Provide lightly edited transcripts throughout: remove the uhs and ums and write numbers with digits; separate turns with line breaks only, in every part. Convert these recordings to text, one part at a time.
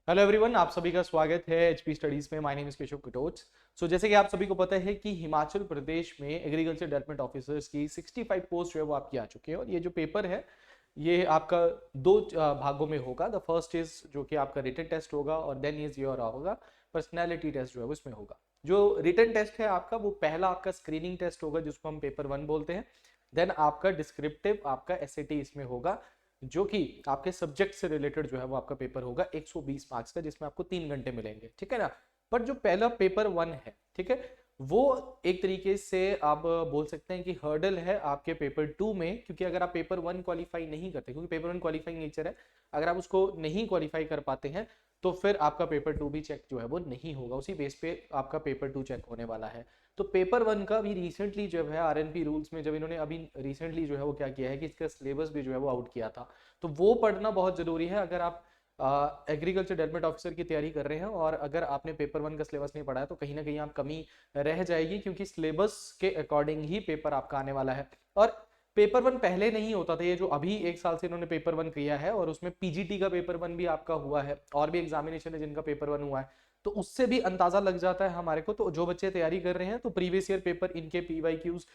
Hello everyone, आप सभी का स्वागत है एचपी स्टडीज में। My name is Keshav Katoch. जैसे कि आप सभी को पता है कि हिमाचल प्रदेश में एग्रीकल्चर डेवलपमेंट ऑफिसर्स की 65 पोस्ट जो है वो आपकी आ चुकी है। और ये जो पेपर है ये आपका दो भागों में होगा। द फर्स्ट इज जो कि आपका रिटन टेस्ट होगा और देन इज योर होगा पर्सनैलिटी टेस्ट जो है वो इसमें होगा। जो रिटन टेस्ट है आपका वो पहला आपका स्क्रीनिंग टेस्ट होगा जिसको हम पेपर 1 बोलते हैं। देन आपका डिस्क्रिप्टिव आपका एसएटी इसमें होगा जो कि आपके सब्जेक्ट से रिलेटेड जो है वो आपका पेपर होगा 120 मार्क्स का, जिसमें आपको 3 घंटे मिलेंगे, ठीक है ना। पर जो पहला पेपर 1 है, ठीक है, वो एक तरीके से आप बोल सकते हैं कि हर्डल है आपके पेपर 2 में। क्योंकि अगर आप पेपर 1 क्वालिफाई नहीं करते, क्योंकि पेपर 1 क्वालिफाइंग नेचर है, अगर आप उसको नहीं क्वालिफाई कर पाते हैं तो फिर आपका पेपर 2 भी चेक जो है वो नहीं होगा। उसी बेस पे आपका पेपर 2 चेक होने वाला है। तो पेपर 1 का भी रिसेंटली जो है आरएनपी रूल्स में जब इन्होंने अभी रिसेंटली जो है वो क्या किया है कि इसका सिलेबस भी जो है वो आउट किया था। तो वो पढ़ना बहुत जरूरी है अगर आप एग्रीकल्चर डेवलपमेंट ऑफिसर की तैयारी कर रहे हैं। और अगर आपने पेपर 1 का सिलेबस नहीं पढ़ा है तो कहीं ना कहीं आप कमी रह जाएगी, क्योंकि सिलेबस के अकॉर्डिंग ही पेपर आपका आने वाला है। और पेपर 1 पहले नहीं होता था, ये जो अभी एक साल से इन्होंने पेपर 1 किया है और उसमें पीजीटी का पेपर 1 भी आपका हुआ है और भी एग्जामिनेशन है जिनका पेपर 1 हुआ है। तो उससे भी अंदाजा लग जाता है हमारे को। तो जो बच्चे तैयारी कर रहे हैं तो प्रीवियस ईयर पेपर इनके पीवाईक्यूज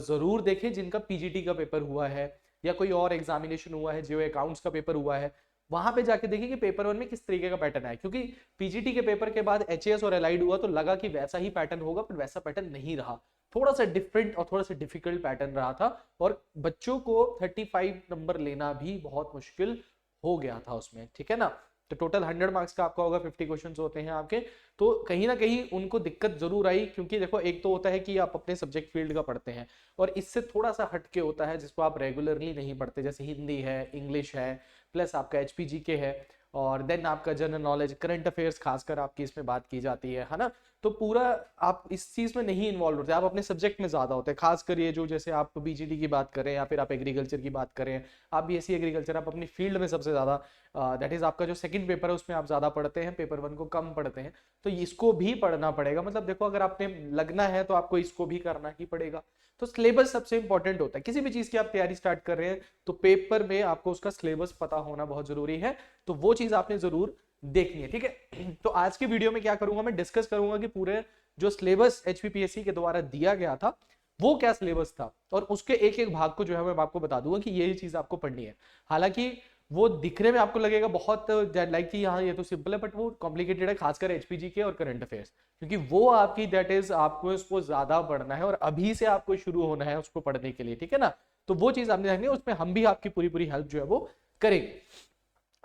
जरूर देखें जिनका पीजीटी का पेपर हुआ है या कोई और एग्जामिनेशन हुआ है, जियो अकाउंट्स का पेपर हुआ है। वहां पे जाके देखिए कि पेपर 1 में किस तरीके का पैटर्न है। क्योंकि पीजीटी के पेपर के बाद एचएएस और एलाइड हुआ तो लगा कि वैसा ही पैटर्न होगा, पर वैसा पैटर्न नहीं रहा। थोड़ा सा डिफरेंट और थोड़ा सा डिफिकल्ट पैटर्न रहा था और बच्चों को 35 नंबर लेना भी बहुत मुश्किल हो गया था उसमें, ठीक है ना। तो टोटल 100 मार्क्स का आपका होगा, 50 क्वेश्चन होते हैं आपके। तो कहीं ना कहीं उनको दिक्कत जरूर आई, क्योंकि देखो एक तो होता है कि आप अपने सब्जेक्ट फील्ड का पढ़ते हैं और इससे थोड़ा सा हटके होता है जिसको आप रेगुलरली नहीं पढ़ते, जैसे हिंदी है, इंग्लिश है, प्लस आपका एचपीजी के है, और देन आपका जनरल नॉलेज, करंट अफेयर्स खासकर आपकी इसमें बात की जाती है ना। तो पूरा आप इस चीज में नहीं इन्वॉल्व होते, आप अपने सब्जेक्ट में ज्यादा होते हैं। खासकर ये जो जैसे आप बीजीडी की बात करें या फिर आप एग्रीकल्चर की बात करें, आप बीएससी एग्रीकल्चर, आप अपनी फील्ड में सबसे ज्यादा दैट इज आपका जो सेकंड पेपर है उसमें आप ज्यादा पढ़ते हैं, पेपर 1 को कम पढ़ते हैं। तो इसको भी पढ़ना पड़ेगा। मतलब देखो अगर आपने लगना है तो आपको इसको भी करना ही पड़ेगा। तो सिलेबस सबसे इंपॉर्टेंट होता है किसी भी चीज की आप तैयारी स्टार्ट कर रहे हैं तो पेपर में आपको उसका सिलेबस पता होना बहुत जरूरी है। तो वो चीज आपने जरूर देखनी है, ठीक है। तो आज की वीडियो में क्या करूंगा, मैं डिस्कस करूंगा कि पूरे जो सिलेबस एचपीपीएससी के द्वारा दिया गया था वो क्या सिलेबस था, और उसके एक एक भाग को जो है मैं आपको बता दूंगा कि ये चीज आपको पढ़नी है। हालांकि वो दिखने में आपको लगेगा बहुत लाइक कि हाँ ये तो सिंपल है, बट वो कॉम्प्लिकेटेड है, खासकर एचपीजी के और करंट अफेयर्स, क्योंकि वो आपकी दैट इज आपको उसको ज्यादा पढ़ना है और अभी से आपको शुरू होना है उसको पढ़ने के लिए, ठीक है ना। तो वो चीज आपने देखनी है, उसमें हम भी आपकी पूरी पूरी हेल्प जो है वो करेंगे।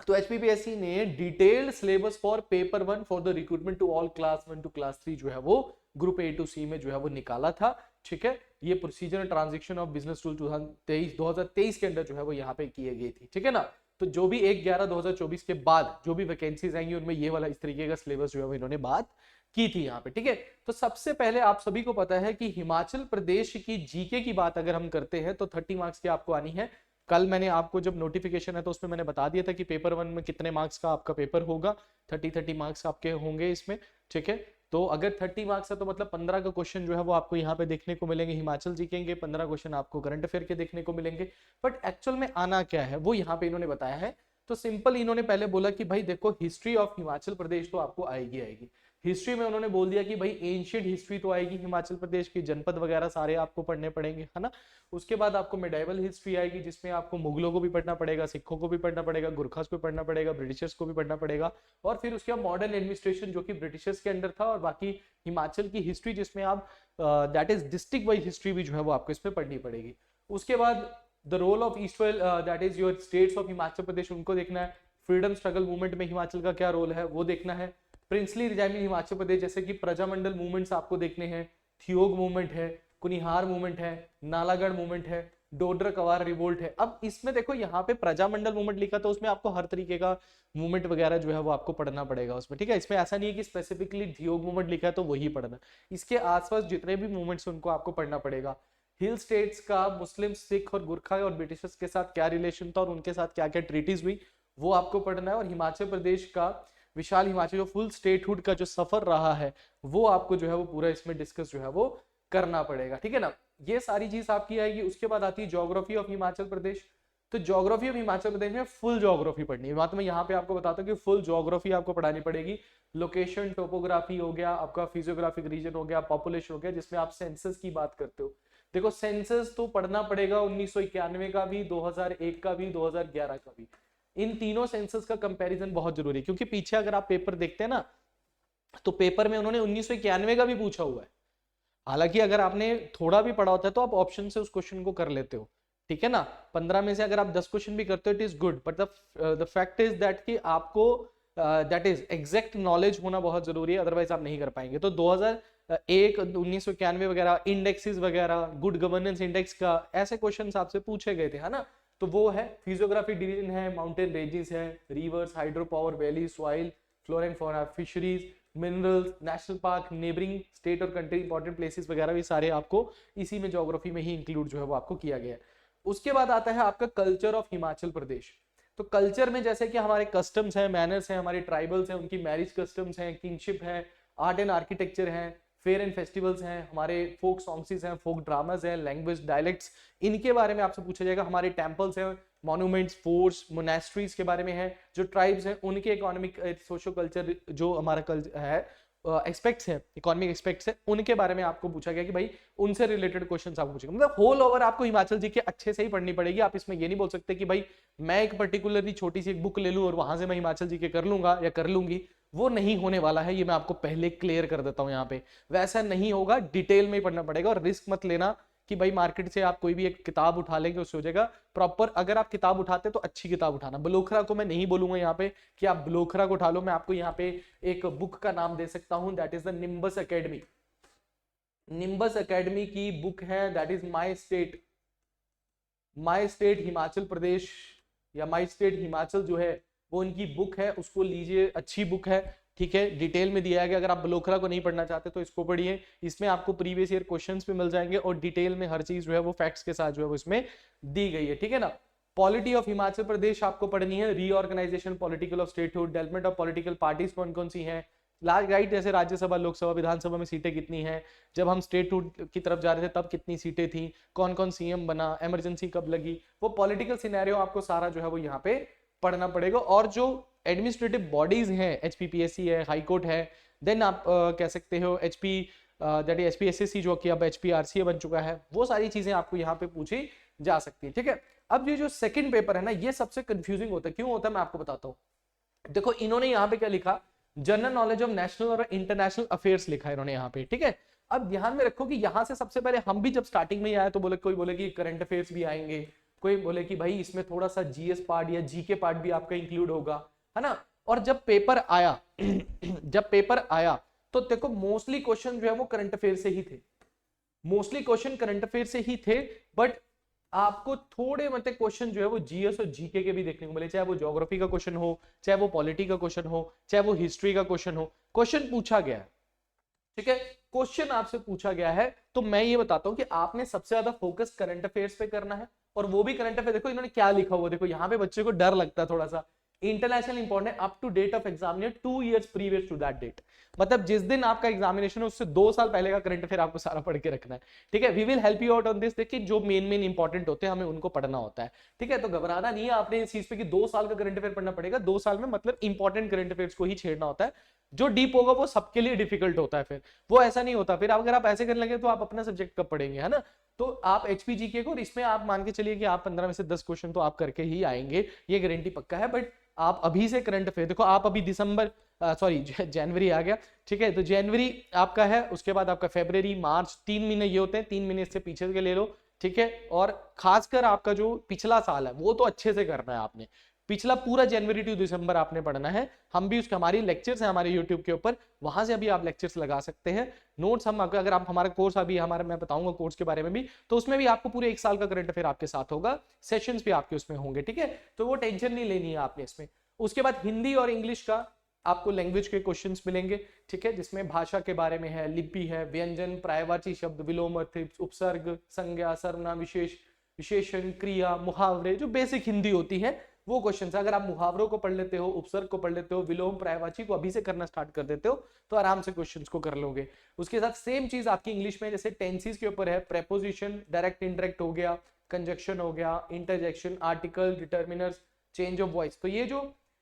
तो एचपीपीएससी ने detailed syllabus for paper 1 for the recruitment to all class 1 to class 3 जो है वो ग्रुप ए टू सी में जो है वो निकाला था, ठीक है। ये procedure transaction of business rule 2023 के अंदर जो है वो यहाँ पे किए गई थी, ठीक है ना। तो जो भी 1/11/2024 के बाद जो भी वैकेंसीज आएंगी उनमें ये वाला इस तरीके का सिलेबस जो है वो इन्होंने बात की थी यहाँ पे, ठीक है। तो सबसे पहले आप सभी को पता है कि हिमाचल प्रदेश की जीके की बात अगर हम करते हैं तो 30 मार्क्स की आपको आनी है। कल मैंने आपको जब नोटिफिकेशन है तो उसमें मैंने बता दिया था कि पेपर 1 में कितने मार्क्स का आपका पेपर होगा, 30 मार्क्स आपके होंगे इसमें, ठीक है। तो अगर 30 मार्क्स है तो मतलब 15 का क्वेश्चन जो है वो आपको यहाँ पे देखने को मिलेंगे हिमाचल जीके के, 15 क्वेश्चन आपको करंट अफेयर के देखने को मिलेंगे। बट एक्चुअल में आना क्या है वो यहाँ पे इन्होंने बताया है। तो सिंपल इन्होंने पहले बोला कि भाई देखो हिस्ट्री ऑफ हिमाचल प्रदेश तो आपको आएगी आएगी। हिस्ट्री में उन्होंने बोल दिया कि भाई एंशियंट हिस्ट्री तो आएगी, हिमाचल प्रदेश की जनपद वगैरह सारे आपको पढ़ने पड़ेंगे, है ना। उसके बाद आपको मिडाइवल हिस्ट्री आएगी जिसमें आपको मुगलों को भी पढ़ना पड़ेगा, सिखों को भी पढ़ना पड़ेगा, गुरखास को पढ़ना पड़ेगा, ब्रिटिशर्स को भी पढ़ना पड़ेगा। और फिर उसके बाद मॉडर्न एडमिनिस्ट्रेशन जो कि ब्रिटिशर्स के अंडर था, और बाकी हिमाचल की हिस्ट्री जिसमें आप that is district wise history भी जो है वो आपको इसमें पढ़नी पड़ेगी। उसके बाद the role of eastwell that is your states of Himachal Pradesh, उनको देखना है। फ्रीडम स्ट्रगल मूवमेंट में हिमाचल का क्या रोल है वो देखना है। प्रिंसली रिजाइम हिमाचल प्रदेश जैसे कि प्रजामंडल मूवमेंट्स आपको देखने हैं, थियोग मूवमेंट है, कुनिहार मूवमेंट है, नालागढ़ मूवमेंट है, डोडर कवार रिवोल्ट है। अब इसमें देखो यहाँ पे प्रजामंडल मूवमेंट लिखा तो उसमें आपको हर तरीके का मूवमेंट वगैरह जो है वो आपको पढ़ना पड़ेगा उसमें, ठीक है। इसमें ऐसा नहीं है कि स्पेसिफिकली थियोग मूवमेंट लिखा है तो वही पढ़ना, इसके आसपास जितने भी मूवमेंट्स उनको आपको पढ़ना पड़ेगा। हिल स्टेट्स का मुस्लिम, सिख और गुरखा और ब्रिटिशर्स के साथ क्या रिलेशन था और उनके साथ क्या क्या ट्रीटीज हुई वो आपको पढ़ना है। और हिमाचल प्रदेश का विशाल हिमाचल जो फुल स्टेटहुड का जो सफर रहा है वो आपको जो है वो पूरा इसमें डिस्कस जो है वो करना पड़ेगा, ठीक है ना। ये सारी चीज आपकी आएगी। उसके बाद आती है ज्योग्राफी ऑफ हिमाचल प्रदेश। तो ज्योग्राफी ऑफ हिमाचल प्रदेश में फुल ज्योग्राफी पढ़नी है। तो मैं यहाँ पे आपको बताता हूँ कि फुल ज्योग्राफी आपको पढ़ानी पड़ेगी। लोकेशन टोपोग्राफी हो गया, आपका फिजियोग्राफिक रीजन हो गया, पॉपुलेशन हो गया, जिसमें आप सेंसस की बात करते हो। देखो सेंसस तो पढ़ना पड़ेगा 1991 का भी, 2001 का भी, 2011 का भी। इन तीनों सेंसस का कंपैरिजन बहुत जरूरी है, क्योंकि पीछे अगर आप पेपर देखते हैं ना, तो पेपर में उन्होंने 1991 का भी पूछा हुआ है। हालांकि अगर आपने थोड़ा भी पढ़ा होता है तो आप ऑप्शन से उस क्वेश्चन को कर लेते हो, ठीक है ना। 15 में से अगर आप 10 क्वेश्चन भी करते हो, it is good, but the fact is that कि आपको दैट इज एग्जैक्ट नॉलेज होना बहुत जरूरी है, अदरवाइज आप नहीं कर पाएंगे। तो 2001, 1991 वगैरह, इंडेक्सेस वगैरह, गुड गवर्नेंस इंडेक्स का ऐसे क्वेश्चन आपसे पूछे गए थे, है ना। तो वो है फिजियोग्राफी डिवीजन है, माउंटेन रेंजेस है, reverse, hydro power, valley, soil, flora and fauna, fisheries, minerals, national park, neighbouring state और कंट्री, इंपॉर्टेंट प्लेसेस वगैरह भी सारे आपको इसी में ज्योग्राफी में ही इंक्लूड जो है वो आपको किया गया है। उसके बाद आता है आपका कल्चर ऑफ हिमाचल प्रदेश। तो कल्चर में जैसे कि हमारे कस्टम्स हैं, मैनर्स हैं, हमारे ट्राइबल्स हैं, उनकी मैरिज कस्टम्स हैं, किंगशिप है, आर्ट एंड आर्किटेक्चर है, फेयर एंड फेस्टिवल्स हैं, हमारे फोक सॉन्ग्स हैं, फोक ड्रामास हैं, लैंग्वेज, डायलेक्ट्स, इनके बारे में आपसे पूछा जाएगा। हमारे टेम्पल्स हैं, मॉन्यूमेंट्स, फोर्ट्स, मोनेस्ट्रीज के बारे में है। जो ट्राइब्स हैं उनके इकोनॉमिक, सोशो कल्चर, जो हमारा कल्चर है, एक्सपेक्ट्स है, इकोनॉमिक एक्सपेक्ट्स है, उनके बारे में आपको पूछा गया कि भाई उनसे रिलेटेड क्वेश्चंस आपको पूछेंगे। मतलब होल ओवर आपको हिमाचल जी के अच्छे से ही पढ़नी पड़ेगी। आप इसमें ये नहीं बोल सकते कि भाई मैं एक पर्टिकुलरली छोटी सी एक बुक ले लूं और वहां से मैं हिमाचल जी के कर लूंगा या कर लूंगी, वो नहीं होने वाला है। ये मैं आपको पहले क्लियर कर देता हूं यहाँ पे, वैसा नहीं होगा, डिटेल में ही पढ़ना पड़ेगा। और रिस्क मत लेना कि भाई मार्केट से आप कोई भी एक किताब उठा लेंगे उससे हो जाएगा। प्रॉपर अगर आप किताब उठाते तो अच्छी किताब उठाना। बलोखरा को मैं नहीं बोलूंगा यहाँ पे कि आप बलोखरा को उठा लो, मैं आपको यहाँ पे एक बुक का नाम दे सकता हूं, that is the Nimbus academy. Nimbus academy की बुक है, that is my state Himachal Pradesh, या माई स्टेट हिमाचल जो है वो उनकी बुक है, उसको लीजिए, अच्छी बुक है, ठीक है, डिटेल में दिया गया। अगर आप बलोखरा को नहीं पढ़ना चाहते तो इसको पढ़िए, इसमें आपको प्रीवियस ईयर क्वेश्चंस भी मिल जाएंगे और डिटेल में हर चीज जो है वो फैक्ट्स के साथ जो है वो इसमें दी गई है, ठीक है ना। पॉलिटी ऑफ हिमाचल प्रदेश आपको पढ़नी है, reorganisation political of statehood, development of political parties कौन कौन सी हैं, राइट, जैसे राज्यसभा, लोकसभा, विधानसभा में सीटें कितनी हैं, जब हम स्टेटहुड की तरफ जा रहे थे तब कितनी सीटें थी, कौन कौन सीएम बना, इमरजेंसी कब लगी, वो पॉलिटिकल सिनेरियो आपको सारा जो है वो यहाँ पे पढ़ना पड़ेगा। और जो एडमिनिस्ट्रेटिव बॉडीज हैं, एचपीपीएससी है, हाई कोर्ट है, देन आप कह सकते हो एचपी, दैट इज एचपीएससी जो कि अब एचपीआरसीए बन चुका है, वो सारी चीजें आपको यहाँ पे पूछी जा सकती है, ठीक है। अब ये जो सेकंड पेपर है ना, ये सबसे कंफ्यूजिंग होता है। क्यों होता है मैं आपको बताता हूँ। देखो इन्होंने यहाँ पे क्या लिखा, जनरल नॉलेज ऑफ नेशनल और इंटरनेशनल अफेयर्स लिखा है इन्होंने यहाँ पे, ठीक है। अब ध्यान में रखो कि यहाँ से सबसे पहले हम भी जब स्टार्टिंग में ही आए तो बोले, कोई बोले कि करंट अफेयर्स भी आएंगे, कोई बोले कि भाई इसमें थोड़ा सा जीएस पार्ट या जीके पार्ट भी आपका इंक्लूड होगा, है ना। और जब पेपर आया जब पेपर आया तो देखो मोस्टली क्वेश्चन जो है वो करंट अफेयर से ही थे, मोस्टली क्वेश्चन करंट अफेयर से ही थे। बट आपको थोड़े मतलब क्वेश्चन जो है वो जीएस और जीके के भी देखने को मिले, चाहे वो ज्योग्राफी का क्वेश्चन हो, चाहे वो पॉलिटी का क्वेश्चन हो, चाहे वो हिस्ट्री का क्वेश्चन हो, क्वेश्चन पूछा गया है, ठीक है। क्वेश्चन आपसे पूछा गया है तो मैं ये बताता हूं कि आपने सबसे ज्यादा फोकस करंट अफेयर्स पे करना है। और वो भी करंट अफेयर, देखो इन्होंने क्या लिखा हुआ, देखो यहाँ पे बच्चे को डर लगता है थोड़ा सा, international important up to date of examination 2 years previous to that date. मतलब जिस दिन आपका एग्जामिनेशन है उससे 2 साल पहले का करंट अफेयर आपको सारा पढ़ के रखना है, ठीक है। We will help you out on this. देखिए जो मेन इंपॉर्टेंट होते हैं हमें उनको पढ़ना होता है, ठीक है। तो घबराना नहीं है आपने इस चीज पे कि 2 साल का करंट अफेयर पढ़ना पड़ेगा। 2 साल में मतलब इंपॉर्टेंट करंट अफेयर्स को ही छेड़ना होता है। जो डीप होगा वो सबके लिए डिफिकल्ट होता है, फिर वो ऐसा नहीं होता। फिर अगर आप ऐसे करने लगे तो आप अपना सब्जेक्ट कब पढ़ेंगे, है ना। तो आप एचपीजीके को, और इसमें आप मान के चलिए कि आप 15 में से 10 क्वेश्चन तो आप करके ही आएंगे, ये गारंटी पक्का है। बट आप अभी से करंट अफेयर देखो, आप अभी दिसंबर जनवरी आ गया, ठीक है। तो जनवरी आपका है, उसके बाद आपका फरवरी, मार्च, 3 महीने ये होते हैं, 3 महीने इससे पीछे के ले लो, ठीक है। और खासकर आपका जो पिछला साल है वो तो अच्छे से करना है आपने, पिछला पूरा जनवरी टू दिसंबर आपने पढ़ना है। हम भी उसके, हमारी लेक्चर्स हैं हमारे यूट्यूब के ऊपर, वहां से अभी आप लेक्चर्स लगा सकते हैं। नोट्स हम आपको, अगर आप हमारा कोर्स अभी हमारा, मैं बताऊंगा कोर्स के बारे में भी, तो उसमें भी आपको पूरे 1 साल का करंट अफेयर आपके साथ होगा, सेशंस भी आपके उसमें होंगे, ठीक है। तो वो टेंशन नहीं लेनी है आपने इसमें। उसके बाद हिंदी और इंग्लिश का आपको लैंग्वेज के क्वेश्चंस मिलेंगे, ठीक है, जिसमें भाषा के बारे में है, लिपि है, व्यंजन, पर्यायवाची शब्द, विलोम अर्थ, उपसर्ग, संज्ञा, सर्वनाम, विशेष, विशेषण, क्रिया, मुहावरे, जो बेसिक हिंदी होती है वो क्वेश्चन है। अगर आप मुहावरों को पढ़ लेते हो, उपसर्ग को पढ़ लेते हो, विलोम, पर्यायवाची को अभी से करना स्टार्ट कर देते हो तो आराम से क्वेश्चंस को कर लोगे। उसके साथ सेम चीज आपकी इंग्लिश में, जैसे टेंसेस के ऊपर है, प्रेपोजिशन, डायरेक्ट, इनडायरेक्ट हो गया, कंजक्शन हो गया, interjection, article, determiners, change of voice. तो ये जो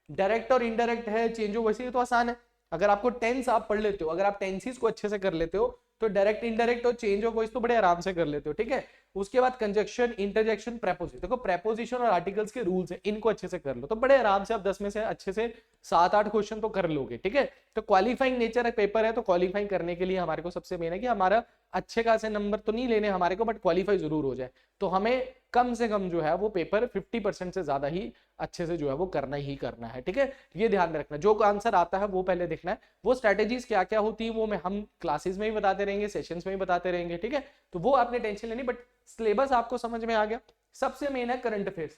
डायरेक्ट और इनडायरेक्ट है, चेंज ऑफ वॉइस, ये तो आसान है। अगर आपको टेंस आप पढ़ लेते हो, अगर आप टेंसेस को अच्छे से कर लेते हो, तो डायरेक्ट, इनडायरेक्ट और चेंज ऑफ वॉइस तो बड़े आराम से कर लेते हो, ठीक है। उसके बाद कंजक्शन, इंटरजेक्शन, प्रेपोजिशन। देखो प्रेपोजिशन और आर्टिकल्स के रूल्स हैं, इनको अच्छे से कर लो तो बड़े आराम से आप 10 में से अच्छे से 7-8 क्वेश्चन तो कर लोगे, ठीक है। तो क्वालिफाइंग नेचर पेपर है, तो क्वालिफाइंग करने के लिए हमारे को सबसे मेन है कि हमारा अच्छे खासे नंबर तो नहीं लेने हमारे को, बट क्वालिफाई जरूर हो जाए। तो हमें कम से कम जो है वो पेपर 50% से ज्यादा ही अच्छे से जो है वो करना ही करना है, ठीक है। ये ध्यान में रखना, जो आंसर आता है वो पहले देखना है। वो स्ट्रेटेजीज क्या क्या होती है वो हम क्लासेस में ही बताते रहेंगे, सेशंस में ही बताते रहेंगे, ठीक है। तो वो आपने टेंशन लेनी, बट सिलेबस आपको समझ में आ गया। सबसे मेन है करंट अफेयर्स,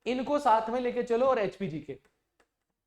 इनको साथ में लेके चलो, और एचपीजी के,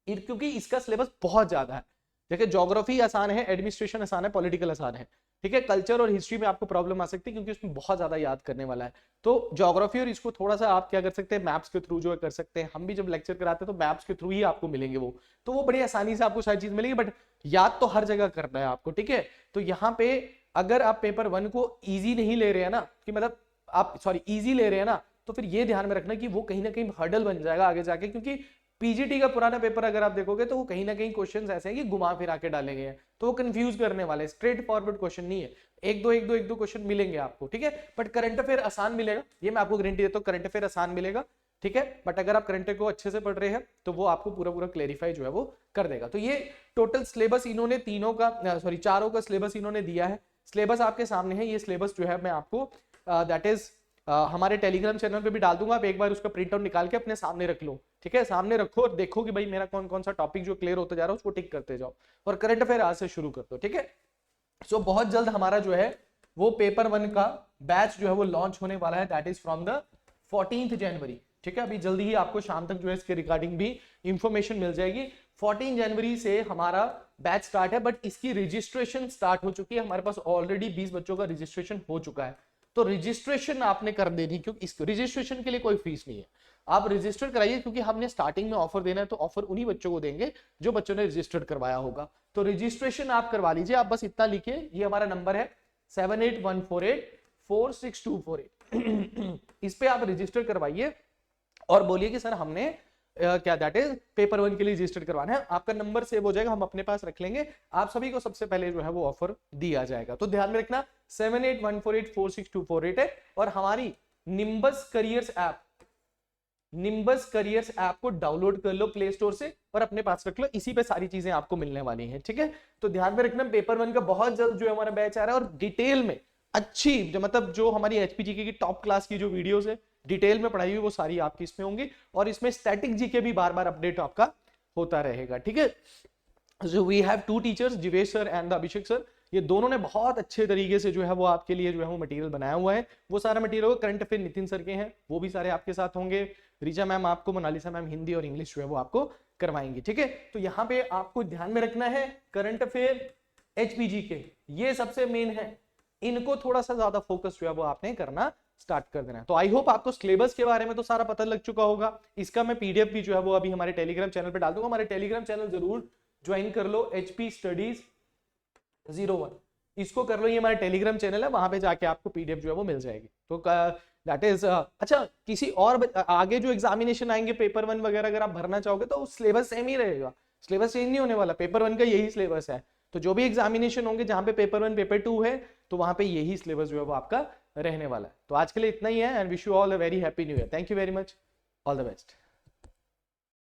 क्योंकि इसका सिलेबस बहुत ज्यादा है। देखिए ज्योग्राफी आसान है, एडमिनिस्ट्रेशन आसान है, पॉलिटिकल आसान है, ठीक है। कल्चर और हिस्ट्री में आपको प्रॉब्लम आ सकती है क्योंकि उसमें बहुत ज्यादा याद करने वाला है। तो ज्योग्राफी और इसको थोड़ा सा आप क्या कर सकते हैं, मैप्स के थ्रू जो है कर सकते हैं। हम भी जब लेक्चर कराते हैं तो मैप्स के थ्रू ही आपको मिलेंगे वो, तो वो बड़ी आसानी से आपको सारी चीज मिलेगी, बट याद तो हर जगह करना है आपको, ठीक है। तो यहाँ पे अगर आप पेपर 1 को ईजी नहीं ले रहे हैं ना, कि मतलब आप ईजी ले रहे हैं ना, तो फिर ये ध्यान में रखना कि वो कहीं ना कहीं हर्डल बन जाएगा आगे जाके, क्योंकि पीजीटी का पुराना पेपर अगर आप देखोगे तो वो कहीं ना कहीं क्वेश्चंस ऐसे हैं कि घुमा फिरा के डाले गए हैं, तो वो कंफ्यूज करने वाले, स्ट्रेट फॉरवर्ड क्वेश्चन नहीं है। एक दो क्वेश्चन मिलेंगे आपको, ठीक है। बट करंट अफेयर आसान मिलेगा, ये मैं आपको गारंटी देता हूँ, करंट अफेयर आसान मिलेगा, ठीक है। बट अगर आप करंट को अच्छे से पढ़ रहे हैं तो वो आपको पूरा पूरा क्लेरिफाई जो है वो कर देगा। तो ये टोटल सिलेबस इन्होंने चारों का सिलेबस इन्होंने दिया है। सिलेबस आपके सामने है, ये सिलेबस जो है मैं आपको दैट इज हमारे टेलीग्राम चैनल पे भी डाल दूंगा, आप एक बार उसका प्रिंट आउट निकाल के अपने सामने रख लो, ठीक है। सामने रखो और देखो कि भाई मेरा कौन कौन सा टॉपिक जो क्लियर होता जा रहा है उसको टिक करते जाओ, और करंट अफेयर आज से शुरू कर दो, ठीक है। सो बहुत जल्द हमारा जो है वो पेपर 1 का बैच जो है वो लॉन्च होने वाला है, दैट इज फ्रॉम द 14 जनवरी, ठीक है। अभी जल्दी ही आपको शाम तक जो है इसके रिगार्डिंग भी इंफॉर्मेशन मिल जाएगी। 14 जनवरी से हमारा बैच स्टार्ट है, बट इसकी रजिस्ट्रेशन स्टार्ट हो चुकी है, हमारे पास ऑलरेडी 20 बच्चों का रजिस्ट्रेशन हो चुका है। तो रजिस्ट्रेशन आपने कर देनी, क्योंकि इस रजिस्ट्रेशन के लिए कोई फीस नहीं है, आप रजिस्टर कराइए, क्योंकि हमने स्टार्टिंग में ऑफर देना है, तो ऑफर उन्हीं बच्चों को देंगे जो बच्चों ने रजिस्टर्ड करवाया होगा। तो रजिस्ट्रेशन आप करवा लीजिए, आप बस इतना लिखिए, ये हमारा नंबर है 7814846248 इस पे आप रजिस्टर करवाइए और बोलिए कि सर हमने क्या दैट इज पेपर 1 के लिए रजिस्टर करवाना है। आपका नंबर सेव हो जाएगा, हम अपने पास रख लेंगे, आप सभी को सबसे पहले जो है वो ऑफर दिया जाएगा। तो ध्यान में रखना 7814846248 है। और हमारी निम्बस करियर्स ऐप को डाउनलोड कर लो प्ले स्टोर से और अपने पास रख लो, इसी पे सारी चीजें आपको मिलने वाली हैं, ठीक है। तो ध्यान में रखना पेपर 1 का बहुत जल्द जो है हमारा बैच आ रहा है, और डिटेल में अच्छी जो हमारी एचपीजीके की टॉप क्लास की जो वीडियोस है डिटेल में पढ़ाई हुई वो सारी आपकी इसमें होंगी, और इसमें स्टैटिक जीके भी बार बार अपडेट आपका होता रहेगा, ठीक है। So we have 2 teachers, Jivesh sir and Abhishek sir, ये दोनों ने बहुत अच्छे तरीके से जो है वो आपके लिए जो है वो मटेरियल बनाया हुआ है। वो सारा material current affair Nitin sir के हैं, वो भी सारे आपके साथ होंगे। रिचा मैम आपको, मोनालिसा मैम हिंदी और इंग्लिश जो है वो आपको करवाएंगे, ठीक है। तो यहाँ पे आपको ध्यान में रखना है करंट अफेयर, एचपीजी के, ये सबसे मेन है, इनको थोड़ा सा ज्यादा फोकस जो है वो आपने करना स्टार्ट कर देना है। तो आई होप आपको सिलेबस के बारे में तो सारा पता लग चुका होगा। इसका मैं पीडीएफ भी जो है वो अभी हमारे टेलीग्राम चैनल पे डाल दूंगा, हमारे टेलीग्राम चैनल जरूर ज्वाइन कर लो, HP Studies 01 इसको कर लो, ये हमारा टेलीग्राम चैनल है, वहां पे जाके आपको पीडीएफ जो है वो मिल जाएगी। तो दैट इज अच्छा, किसी और आगे जो एग्जामिनेशन आएंगे पेपर 1 वगैरह अगर आप भरना चाहोगे तो सिलेबस सेम ही रहेगा, सिलेबस चेंज नहीं होने वाला, पेपर 1 का यही सिलेबस है। तो जो भी एग्जामिनेशन होंगे जहां पे पेपर 1 पेपर 2 है, तो वहां पे यही सिलेबस जो है वो आपका रहने वाला है। तो आज के लिए इतना ही है, and wish you all a very happy new year. Thank you very much, all the best.